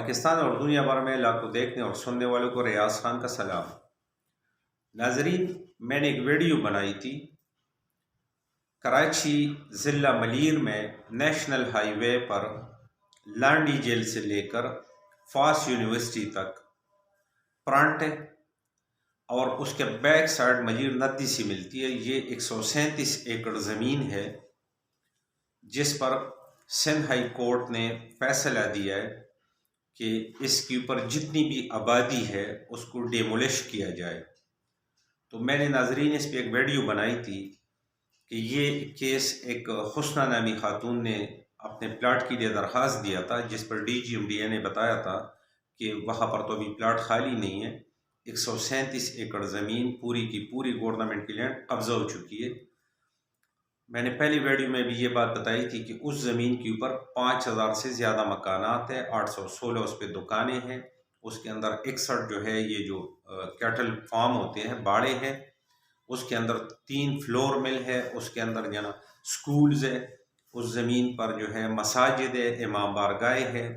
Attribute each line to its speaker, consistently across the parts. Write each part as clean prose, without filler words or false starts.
Speaker 1: پاکستان اور دنیا بھر میں لاکھوں دیکھنے اور سننے والوں کو ریاض خان کا سلام۔ ناظرین، میں نے ایک ویڈیو بنائی تھی کراچی ضلع ملیر میں نیشنل ہائی وے پر لانڈی جیل سے لے کر فاس یونیورسٹی تک پرانٹ اور اس کے بیک سائڈ ملیر ندی سے ملتی ہے۔ یہ 137 ایکڑ زمین ہے جس پر سندھ ہائی کورٹ نے فیصلہ دیا ہے کہ اس کے اوپر جتنی بھی آبادی ہے اس کو ڈیمولش کیا جائے۔ تو میں نے ناظرین اس پہ ایک ویڈیو بنائی تھی کہ یہ کیس ایک حسنہ نامی خاتون نے اپنے پلاٹ کے لیے درخواست دیا تھا، جس پر DGMDA نے بتایا تھا کہ وہاں پر تو ابھی پلاٹ خالی نہیں ہے، 137 ایکڑ زمین پوری کی پوری گورنمنٹ کی لینڈ قبضہ ہو چکی ہے۔ میں نے پہلی ویڈیو میں بھی یہ بات بتائی تھی کہ اس زمین کے اوپر 5000 سے زیادہ مکانات ہیں، 816 اس پہ دکانیں ہیں، اس کے اندر 61 جو ہے یہ جو کیٹل فارم ہوتے ہیں، باڑے ہیں، اس کے اندر 3 فلور مل ہے، اس کے اندر جو ہے نا سکولز ہے، اس زمین پر جو ہے مساجد ہے، امام بارگاہ ہے،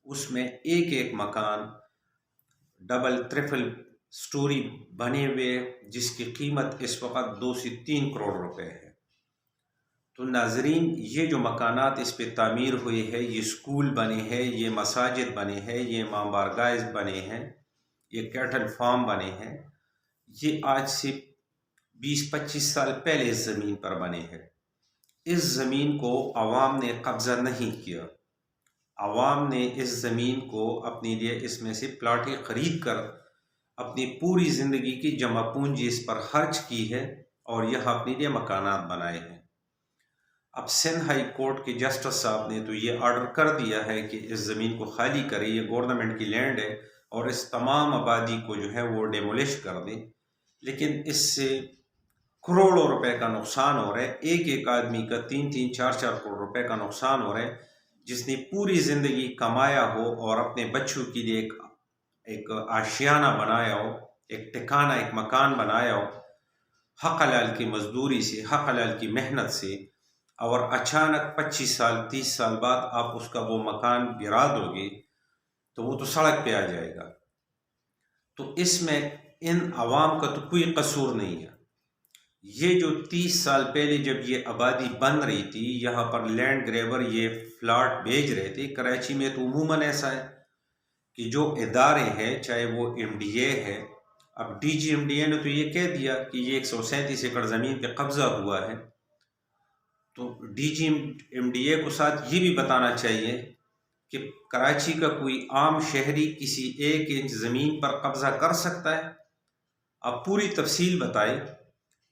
Speaker 1: اس میں ایک ایک مکان ڈبل ٹرپل سٹوری بنے ہوئے جس کی قیمت اس وقت 2 سے 3 کروڑ روپے ہے۔ تو ناظرین، یہ جو مکانات اس پہ تعمیر ہوئے ہیں، یہ سکول بنے ہیں، یہ مساجد بنے ہیں، یہ امام بارگاہ بنے ہیں، یہ کیٹل فارم بنے ہیں، یہ آج سے 20-25 سال پہلے اس زمین پر بنے ہیں۔ اس زمین کو عوام نے قبضہ نہیں کیا، عوام نے اس زمین کو اپنے لیے اس میں سے پلاٹیں خرید کر اپنی پوری زندگی کی جمع پونجی اس پر خرچ کی ہے اور یہاں اپنے لیے مکانات بنائے ہیں۔ اب سندھ ہائی کورٹ کے جسٹس صاحب نے تو یہ آرڈر کر دیا ہے کہ اس زمین کو خالی کرے، یہ گورنمنٹ کی لینڈ ہے اور اس تمام آبادی کو جو ہے وہ ڈیمولش کر دیں، لیکن اس سے کروڑوں روپے کا نقصان ہو رہا ہے۔ ایک ایک آدمی کا 3-3 4-4 کروڑ روپے کا نقصان ہو رہا ہے، جس نے پوری زندگی کمایا ہو اور اپنے بچوں کے لیے ایک آشیانہ بنایا ہو، ایک ٹھکانہ، ایک مکان بنایا ہو، حق حلال کی مزدوری سے، حق حلال کی محنت سے، اور اچانک 25 سال 30 سال بعد آپ اس کا وہ مکان گرا دو گے تو وہ تو سڑک پہ آ جائے گا۔ تو اس میں ان عوام کا تو کوئی قصور نہیں ہے۔ یہ جو 30 سال پہلے جب یہ آبادی بن رہی تھی، یہاں پر لینڈ گریبر یہ فلاٹ بیچ رہے تھے۔ کراچی میں تو عموماً ایسا ہے کہ جو ادارے ہیں، چاہے وہ MDA ہے، اب DGMDA نے تو یہ کہہ دیا کہ یہ 137 ایکڑ زمین پہ قبضہ ہوا ہے، تو DGMDA کو ساتھ یہ بھی بتانا چاہیے کہ کراچی کا کوئی عام شہری کسی 1 انچ زمین پر قبضہ کر سکتا ہے؟ آپ پوری تفصیل بتائیں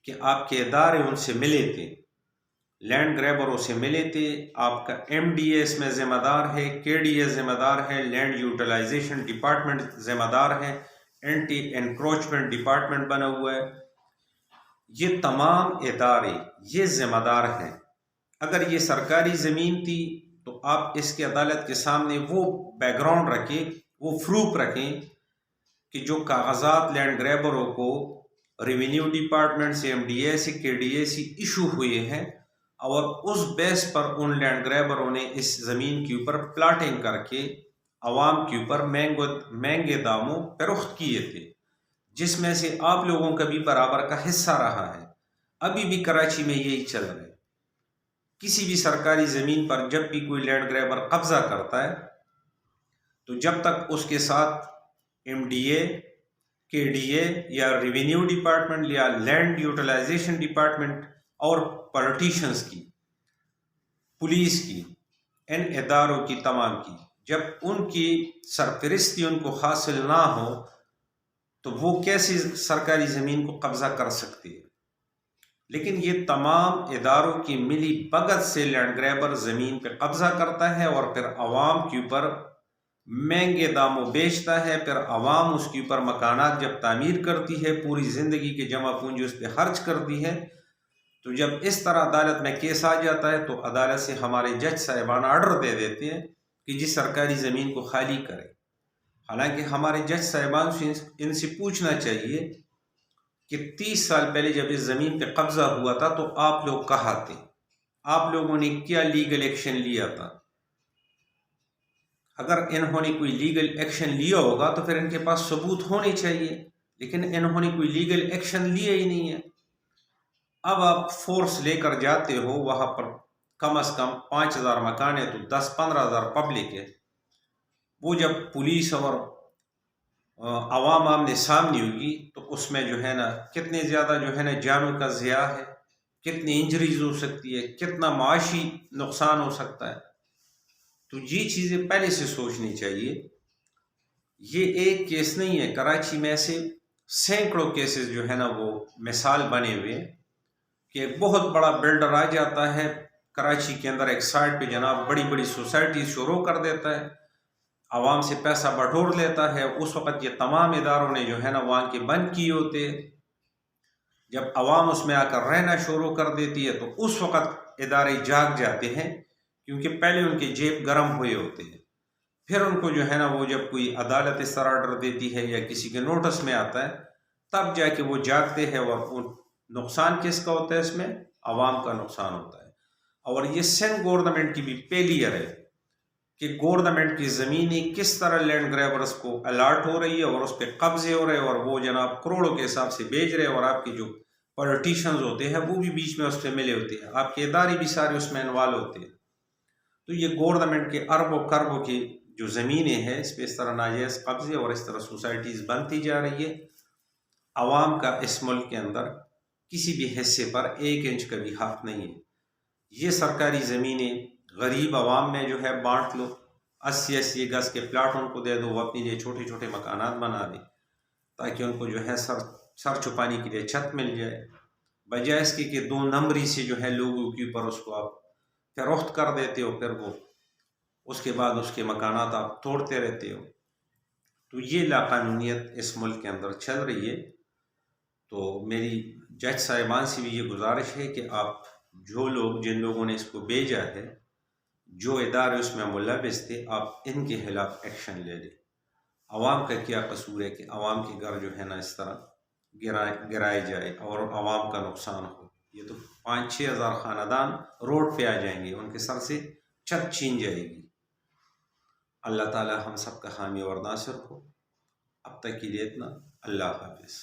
Speaker 1: کہ آپ کے ادارے ان سے ملے تھے، لینڈ گریبروں سے ملے تھے، آپ کا MDA اس میں ذمہ دار ہے، KDA ذمہ دار ہے، لینڈ یوٹیلائزیشن ڈپارٹمنٹ ذمہ دار ہے، اینٹی انکروچمنٹ ڈپارٹمنٹ بنا ہوا ہے۔ یہ تمام ادارے یہ ذمہ دار ہیں۔ اگر یہ سرکاری زمین تھی تو آپ اس کے عدالت کے سامنے وہ بیک گراؤنڈ رکھیں، وہ پروف رکھیں کہ جو کاغذات لینڈ گریبروں کو ریونیو ڈپارٹمنٹ سے، MDA سے، KDA سے ایشو ہوئے ہیں، اور اس بیس پر ان لینڈ گریبروں نے اس زمین کے اوپر پلاٹنگ کر کے عوام کے اوپر مہنگے داموں فروخت کیے تھے، جس میں سے آپ لوگوں کا بھی برابر کا حصہ رہا ہے۔ ابھی بھی کراچی میں یہی چل رہا ہے۔ کسی بھی سرکاری زمین پر جب بھی کوئی لینڈ گریبر قبضہ کرتا ہے تو جب تک اس کے ساتھ MDA، KDA یا ریونیو ڈپارٹمنٹ یا لینڈ یوٹیلائزیشن ڈپارٹمنٹ اور پولیٹیشنز کی، پولیس کی، ان اداروں کی تمام کی، جب ان کی سرپرستی ان کو حاصل نہ ہو تو وہ کیسے سرکاری زمین کو قبضہ کر سکتے ہیں؟ لیکن یہ تمام اداروں کی ملی بھگت سے لینڈ گریبر زمین پہ قبضہ کرتا ہے اور پھر عوام کے اوپر مہنگے داموں بیچتا ہے، پھر عوام اس کے اوپر مکانات جب تعمیر کرتی ہے، پوری زندگی کے جمع پونجی اس پہ خرچ کرتی ہے، تو جب اس طرح عدالت میں کیس آ جاتا ہے تو عدالت سے ہمارے جج صاحبان آرڈر دے دیتے ہیں کہ جس سرکاری زمین کو خالی کرے۔ حالانکہ ہمارے جج صاحبان سے ان سے پوچھنا چاہیے کہ 30 سال پہلے جب اس زمین پہ قبضہ ہوا تھا تو آپ لوگ کہاں تھے؟ آپ لوگوں نے کیا لیگل ایکشن لیا تھا؟ اگر انہوں نے کوئی لیگل ایکشن لیا ہوگا تو پھر ان کے پاس ثبوت ہونے چاہیے، لیکن انہوں نے کوئی لیگل ایکشن لیا ہی نہیں ہے۔ اب آپ فورس لے کر جاتے ہو وہاں پر، کم از کم 5000 مکان ہے تو 10-15 ہزار پبلک ہے، وہ جب پولیس اور عوام آمنے سامنے ہوگی تو اس میں جو ہے نا کتنے زیادہ جو ہے نا جانوں کا ضیاع ہے، کتنی انجریز ہو سکتی ہے، کتنا معاشی نقصان ہو سکتا ہے۔ تو یہ چیزیں پہلے سے سوچنی چاہیے۔ یہ ایک کیس نہیں ہے، کراچی میں ایسے سینکڑوں کیسز جو ہے نا وہ مثال بنے ہوئے کہ ایک بہت بڑا بلڈر آ جاتا ہے کراچی کے اندر ایک سائٹ پہ جناب، بڑی بڑی سوسائٹی شروع کر دیتا ہے، عوام سے پیسہ بٹور لیتا ہے۔ اس وقت یہ تمام اداروں نے جو ہے نا وہاں کے بند کیے ہوتے ہیں، جب عوام اس میں آ کر رہنا شروع کر دیتی ہے تو اس وقت ادارے جاگ جاتے ہیں، کیونکہ پہلے ان کے جیب گرم ہوئے ہوتے ہیں۔ پھر ان کو جو ہے نا وہ جب کوئی عدالت اس طرح آرڈر دیتی ہے یا کسی کے نوٹس میں آتا ہے، تب جا کے وہ جاگتے ہیں، اور نقصان کس کا ہوتا ہے؟ اس میں عوام کا نقصان ہوتا ہے۔ اور یہ سندھ گورنمنٹ کی بھی فیلئر ہے کہ گورنمنٹ کی زمینیں کس طرح لینڈ گریبرز کو الاٹ ہو رہی ہے اور اس پہ قبضے ہو رہے ہیں، اور وہ جناب کروڑوں کے حساب سے بیچ رہے ہیں، اور آپ کے جو پولیٹیشنز ہوتے ہیں وہ بھی بیچ میں اس پہ ملے ہوتے ہیں، آپ کے ادارے بھی سارے اس میں انوالو ہوتے ہیں۔ تو یہ گورنمنٹ کے اربوں خربوں کی جو زمینیں ہیں اس پہ اس طرح ناجائز قبضے اور اس طرح سوسائٹیز بنتی جا رہی ہے۔ عوام کا اس ملک کے اندر کسی بھی حصے پر 1 انچ کا بھی حق نہیں ہے۔ یہ سرکاری زمینیں غریب عوام میں جو ہے بانٹ لو، 80 گز کے پلاٹ ان کو دے دو، وہ اپنے لیے چھوٹے چھوٹے مکانات بنا دیں تاکہ ان کو جو ہے سر چھپانے کے لیے چھت مل جائے، بجائے اس کے کہ 2 نمبری سے جو ہے لوگوں کے اوپر اس کو آپ فروخت کر دیتے ہو، پھر وہ اس کے بعد اس کے مکانات آپ توڑتے رہتے ہو۔ تو یہ لاقانونیت اس ملک کے اندر چل رہی ہے۔ تو میری جج صاحبان سے بھی یہ گزارش ہے کہ آپ جن لوگوں نے اس کو بھیجا ہے، جو ادارے اس میں ملوث تھے، آپ ان کے خلاف ایکشن لے لیں۔ عوام کا کیا قصور ہے کہ عوام کے گھر جو ہے نا اس طرح گرائے جائے اور عوام کا نقصان ہو؟ یہ تو 5-6 ہزار خاندان روڈ پہ آ جائیں گے، ان کے سر سے چھت چھین جائے گی۔ اللہ تعالی ہم سب کا حامی اور ناصر ہو۔ اب تک کے لیے اتنا، اللہ حافظ۔